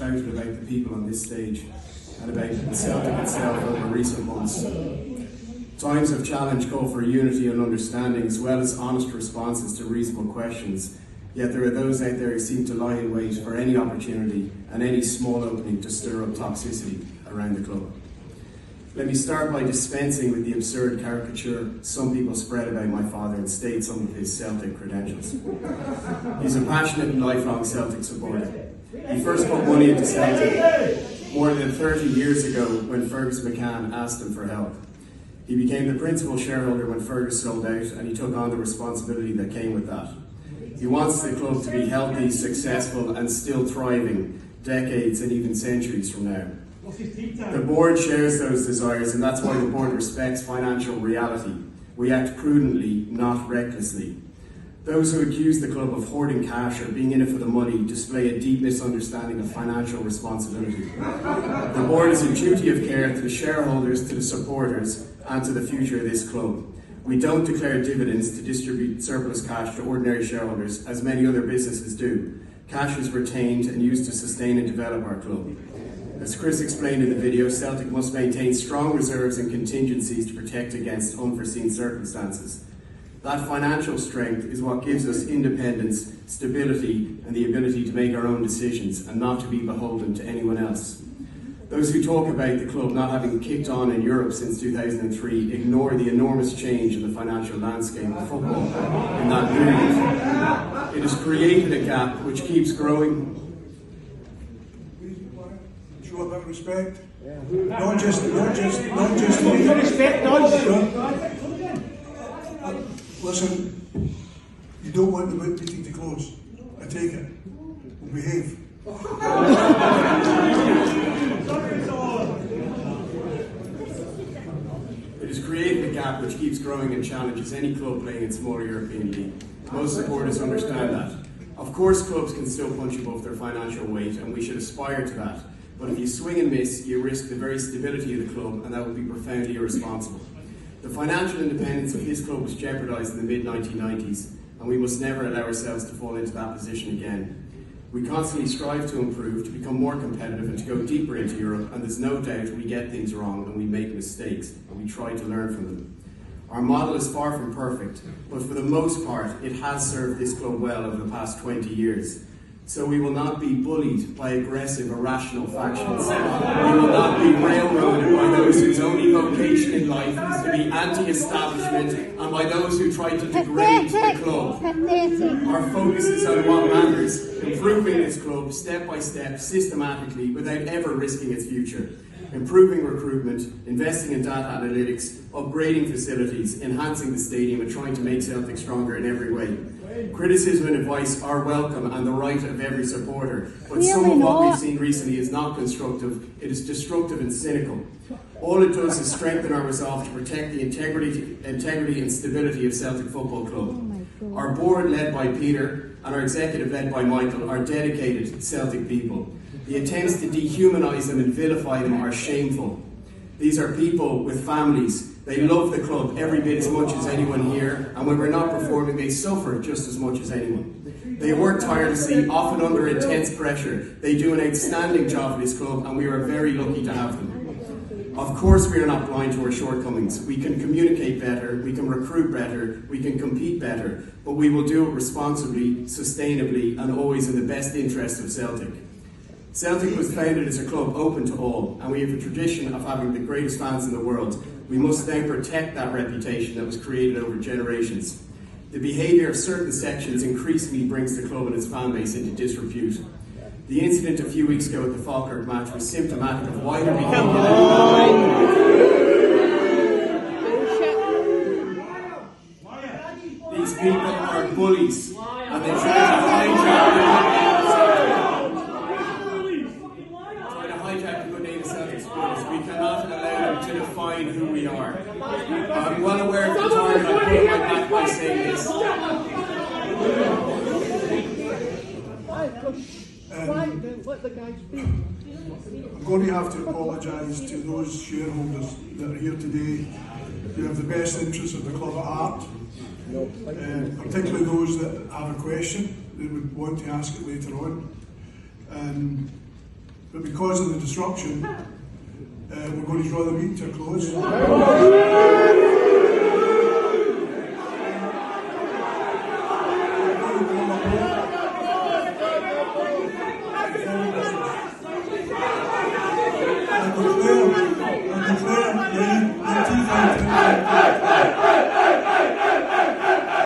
spouted about the people on this stage and about Celtic itself over recent months. Times of challenge call for unity and understanding, as well as honest responses to reasonable questions. Yet there are those out there who seem to lie in wait for any opportunity and any small opening to stir up toxicity around the club. Let me start by dispensing with the absurd caricature some people spread about my father and state some of his Celtic credentials. He's a passionate and lifelong Celtic supporter. He first put money into Celtic more than 30 years ago when Fergus McCann asked him for help. He became the principal shareholder when Fergus sold out, and he took on the responsibility that came with that. He wants the club to be healthy, successful and still thriving decades and even centuries from now. The board shares those desires, and that's why the board respects financial reality. We act prudently, not recklessly. Those who accuse the club of hoarding cash or being in it for the money display a deep misunderstanding of financial responsibility. The board has a duty of care to the shareholders, to the supporters and to the future of this club. We don't declare dividends to distribute surplus cash to ordinary shareholders, as many other businesses do. Cash is retained and used to sustain and develop our club. As Chris explained in the video, Celtic must maintain strong reserves and contingencies to protect against unforeseen circumstances. That financial strength is what gives us independence, stability and the ability to make our own decisions and not to be beholden to anyone else. Those who talk about the club not having kicked on in Europe since 2003 ignore the enormous change in the financial landscape of football in that period. It has created a gap which keeps growing. Show a bit of respect. Not just respect us. Listen, you don't want the meeting to close. I take it. We'll behave. It has created a gap which keeps growing and challenges any club playing in smaller European league. Most supporters understand that. Of course, clubs can still punch above their financial weight, and we should aspire to that. But if you swing and miss, you risk the very stability of the club, and that would be profoundly irresponsible. The financial independence of this club was jeopardised in the mid-1990s, and we must never allow ourselves to fall into that position again. We constantly strive to improve, to become more competitive and to go deeper into Europe, and there's no doubt we get things wrong and we make mistakes, and we try to learn from them. Our model is far from perfect, but for the most part it has served this club well over the past 20 years. So we will not be bullied by aggressive, irrational factions. We will not be railroaded by those whose only vocation in life is to be anti-establishment and by those who try to degrade the club. Our focus is on what matters, improving this club step by step, systematically, without ever risking its future. Improving recruitment, investing in data analytics, upgrading facilities, enhancing the stadium and trying to make Celtic stronger in every way. Criticism and advice are welcome and the right of every supporter, but some of what we've seen recently is not constructive, it is destructive and cynical. All it does is strengthen our resolve to protect the integrity and stability of Celtic Football Club. Our board, led by Peter, and our executive, led by Michael, are dedicated Celtic people. The attempts to dehumanise them and vilify them are shameful. These are people with families. They love the club every bit as much as anyone here, and when we're not performing, they suffer just as much as anyone. They work tirelessly, often under intense pressure. They do an outstanding job for this club, and we are very lucky to have them. Of course, we are not blind to our shortcomings. We can communicate better, we can recruit better, we can compete better, but we will do it responsibly, sustainably, and always in the best interest of Celtic. Celtic was founded as a club open to all, and we have a tradition of having the greatest fans in the world. We must now protect that reputation that was created over generations. The behaviour of certain sections increasingly brings the club and its fan base into disrepute. The incident a few weeks ago at the Falkirk match was symptomatic of wider behaviour. These people are bullies, and they try to hijack the good name of Celtic supporters. We cannot allow them to define who we are. I'm well aware of the target. I put my back by saying this. I'm going to have to apologise to those shareholders that are here today who have the best interests of the club at heart, particularly those that have a question they would want to ask it later on. but because of the disruption, we're going to draw the meeting to a close.